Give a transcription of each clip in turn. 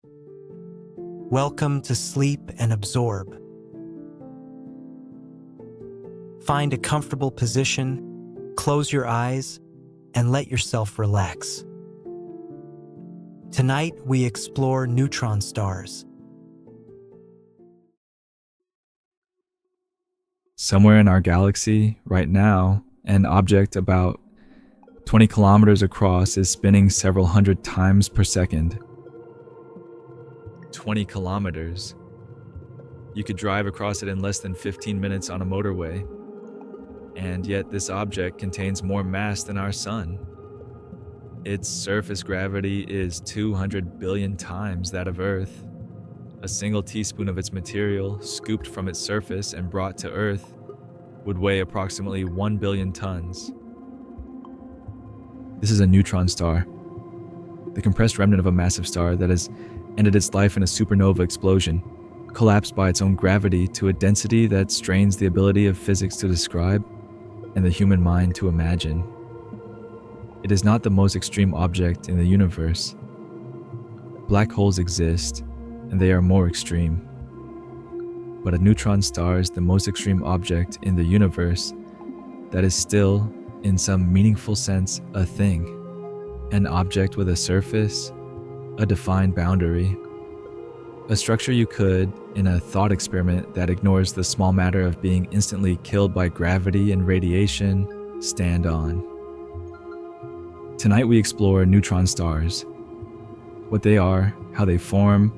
Welcome to Sleep and Absorb. Find a comfortable position, close your eyes, and let yourself relax. Tonight, we explore neutron stars. Somewhere in our galaxy, right now, an object about 20 kilometers across is spinning several hundred times per second. 20 kilometers. You could drive across it in less than 15 minutes on a motorway. And yet this object contains more mass than our sun. Its surface gravity is 200 billion times that of Earth. A single teaspoon of its material, scooped from its surface and brought to Earth, would weigh approximately 1 billion tons. This is a neutron star, the compressed remnant of a massive star that has ended its life in a supernova explosion, collapsed by its own gravity to a density that strains the ability of physics to describe and the human mind to imagine. It is not the most extreme object in the universe. Black holes exist, and they are more extreme. But a neutron star is the most extreme object in the universe that is still, in some meaningful sense, a thing. An object with a surface, a defined boundary. A structure you could, in a thought experiment that ignores the small matter of being instantly killed by gravity and radiation, stand on. Tonight we explore neutron stars. What they are, how they form,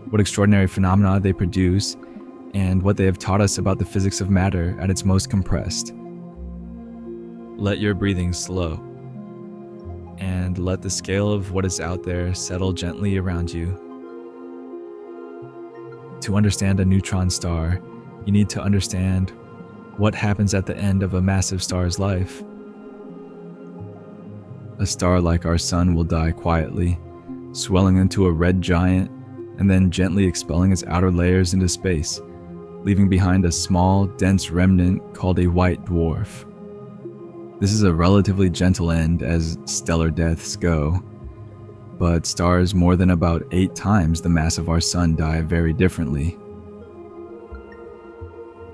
what extraordinary phenomena they produce, and what they have taught us about the physics of matter at its most compressed. Let your breathing slow, and let the scale of what is out there settle gently around you. To understand a neutron star, you need to understand what happens at the end of a massive star's life. A star like our sun will die quietly, swelling into a red giant, and then gently expelling its outer layers into space, leaving behind a small, dense remnant called a white dwarf. This is a relatively gentle end as stellar deaths go, but stars more than about 8 times the mass of our sun die very differently.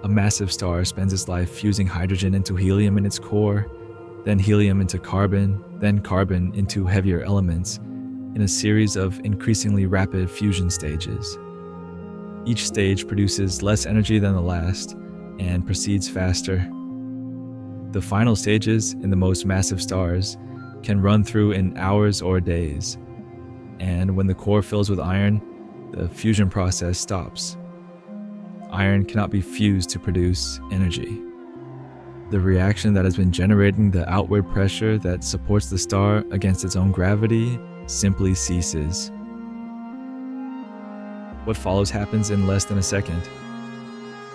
A massive star spends its life fusing hydrogen into helium in its core, then helium into carbon, then carbon into heavier elements, in a series of increasingly rapid fusion stages. Each stage produces less energy than the last, and proceeds faster. The final stages in the most massive stars can run through in hours or days, and when the core fills with iron, the fusion process stops. Iron cannot be fused to produce energy. The reaction that has been generating the outward pressure that supports the star against its own gravity simply ceases. What follows happens in less than a second.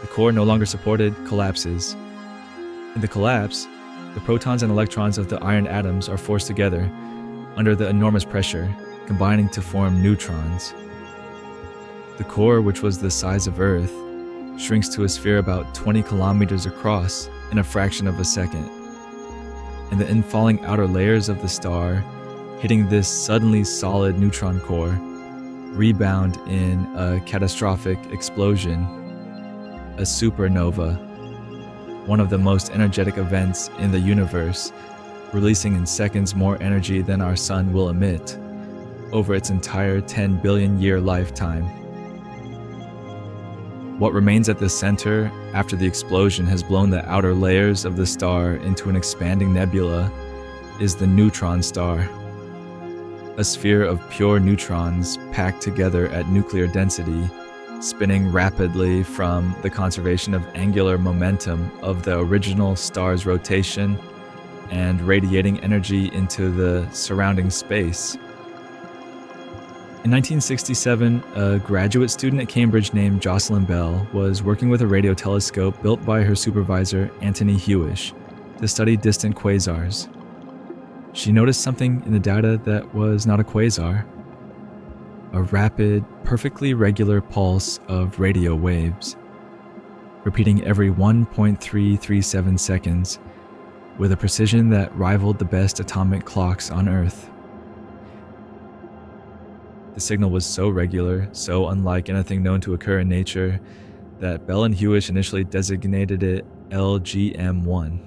The core, no longer supported, collapses. In the collapse, the protons and electrons of the iron atoms are forced together under the enormous pressure, combining to form neutrons. The core, which was the size of Earth, shrinks to a sphere about 20 kilometers across in a fraction of a second. And the infalling outer layers of the star, hitting this suddenly solid neutron core, rebound in a catastrophic explosion, a supernova, one of the most energetic events in the universe, releasing in seconds more energy than our sun will emit over its entire 10 billion year lifetime. What remains at the center after the explosion has blown the outer layers of the star into an expanding nebula is the neutron star, a sphere of pure neutrons packed together at nuclear density, spinning rapidly from the conservation of angular momentum of the original star's rotation and radiating energy into the surrounding space. In 1967, a graduate student at Cambridge named Jocelyn Bell was working with a radio telescope built by her supervisor, Anthony Hewish, to study distant quasars. She noticed something in the data that was not a quasar. A rapid, perfectly regular pulse of radio waves, repeating every 1.337 seconds with a precision that rivaled the best atomic clocks on Earth. The signal was so regular, so unlike anything known to occur in nature, that Bell and Hewish initially designated it LGM1,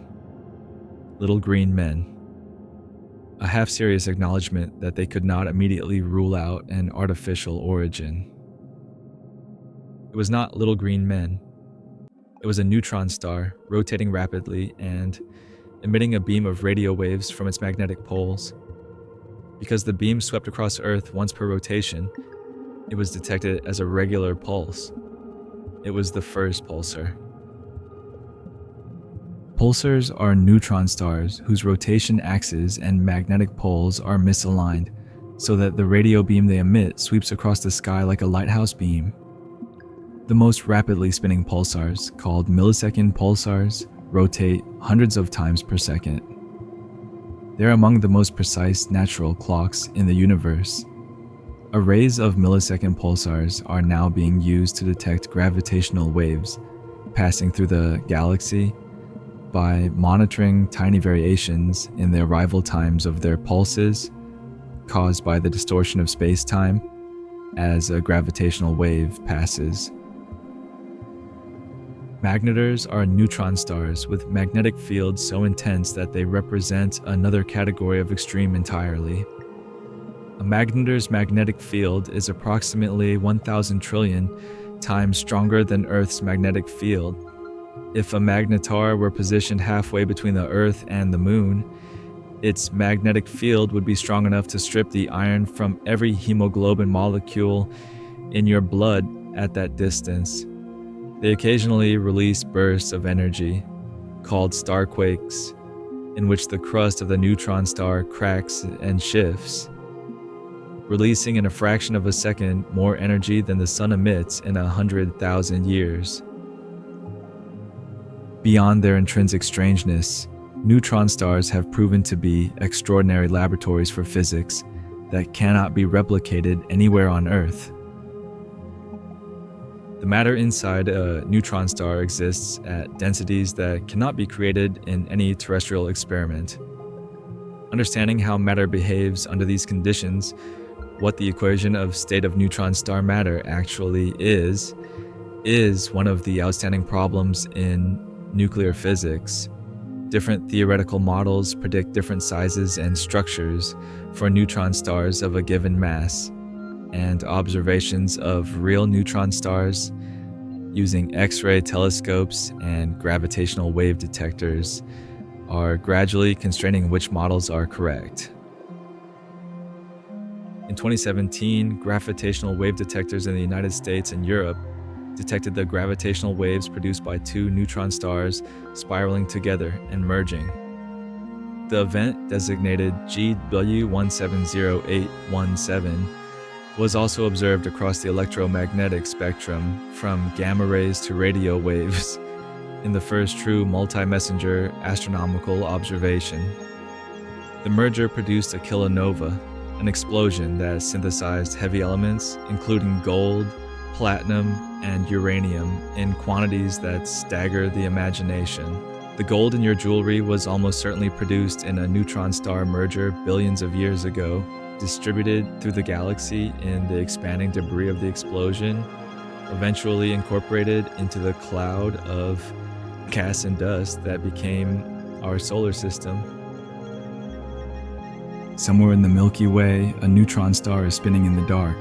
Little Green Men, a half-serious acknowledgement that they could not immediately rule out an artificial origin. It was not little green men. It was a neutron star rotating rapidly and emitting a beam of radio waves from its magnetic poles. Because the beam swept across Earth once per rotation, it was detected as a regular pulse. It was the first pulsar. Pulsars are neutron stars whose rotation axes and magnetic poles are misaligned, so that the radio beam they emit sweeps across the sky like a lighthouse beam. The most rapidly spinning pulsars, called millisecond pulsars, rotate hundreds of times per second. They're among the most precise natural clocks in the universe. Arrays of millisecond pulsars are now being used to detect gravitational waves passing through the galaxy by monitoring tiny variations in the arrival times of their pulses caused by the distortion of space-time as a gravitational wave passes. Magnetars are neutron stars with magnetic fields so intense that they represent another category of extreme entirely. A magnetar's magnetic field is approximately 1,000 trillion times stronger than Earth's magnetic field. If a magnetar were positioned halfway between the Earth and the Moon, its magnetic field would be strong enough to strip the iron from every hemoglobin molecule in your blood at that distance. They occasionally release bursts of energy, called starquakes, in which the crust of the neutron star cracks and shifts, releasing in a fraction of a second more energy than the sun emits in 100,000 years. Beyond their intrinsic strangeness, neutron stars have proven to be extraordinary laboratories for physics that cannot be replicated anywhere on Earth. The matter inside a neutron star exists at densities that cannot be created in any terrestrial experiment. Understanding how matter behaves under these conditions, what the equation of state of neutron star matter actually is one of the outstanding problems in nuclear physics. Different theoretical models predict different sizes and structures for neutron stars of a given mass, and observations of real neutron stars using X-ray telescopes and gravitational wave detectors are gradually constraining which models are correct. In 2017, gravitational wave detectors in the United States and Europe detected the gravitational waves produced by two neutron stars spiraling together and merging. The event, designated GW170817, was also observed across the electromagnetic spectrum from gamma rays to radio waves in the first true multi-messenger astronomical observation. The merger produced a kilonova, an explosion that synthesized heavy elements including gold, platinum, and uranium in quantities that stagger the imagination. The gold in your jewelry was almost certainly produced in a neutron star merger billions of years ago, distributed through the galaxy in the expanding debris of the explosion, eventually incorporated into the cloud of gas and dust that became our solar system. Somewhere in the Milky Way, a neutron star is spinning in the dark,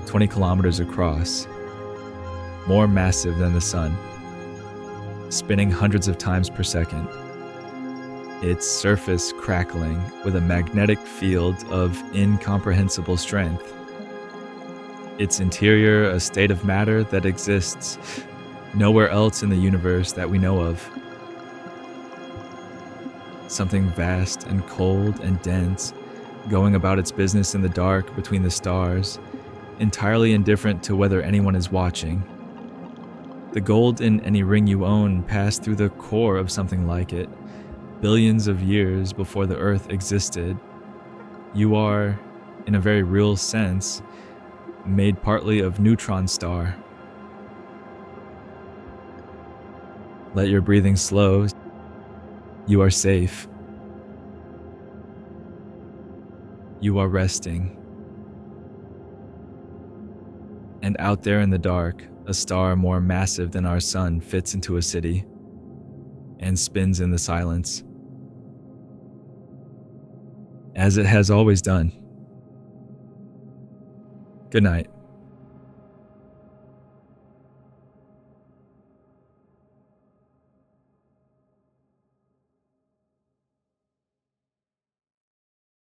20 kilometers across, more massive than the sun, spinning hundreds of times per second. Its surface crackling with a magnetic field of incomprehensible strength. Its interior a state of matter that exists nowhere else in the universe that we know of. Something vast and cold and dense, going about its business in the dark between the stars, entirely indifferent to whether anyone is watching. The gold in any ring you own passed through the core of something like it, billions of years before the Earth existed. You are, in a very real sense, made partly of neutron star. Let your breathing slow. You are safe. You are resting. And out there in the dark, a star more massive than our sun fits into a city and spins in the silence, as it has always done. Good night.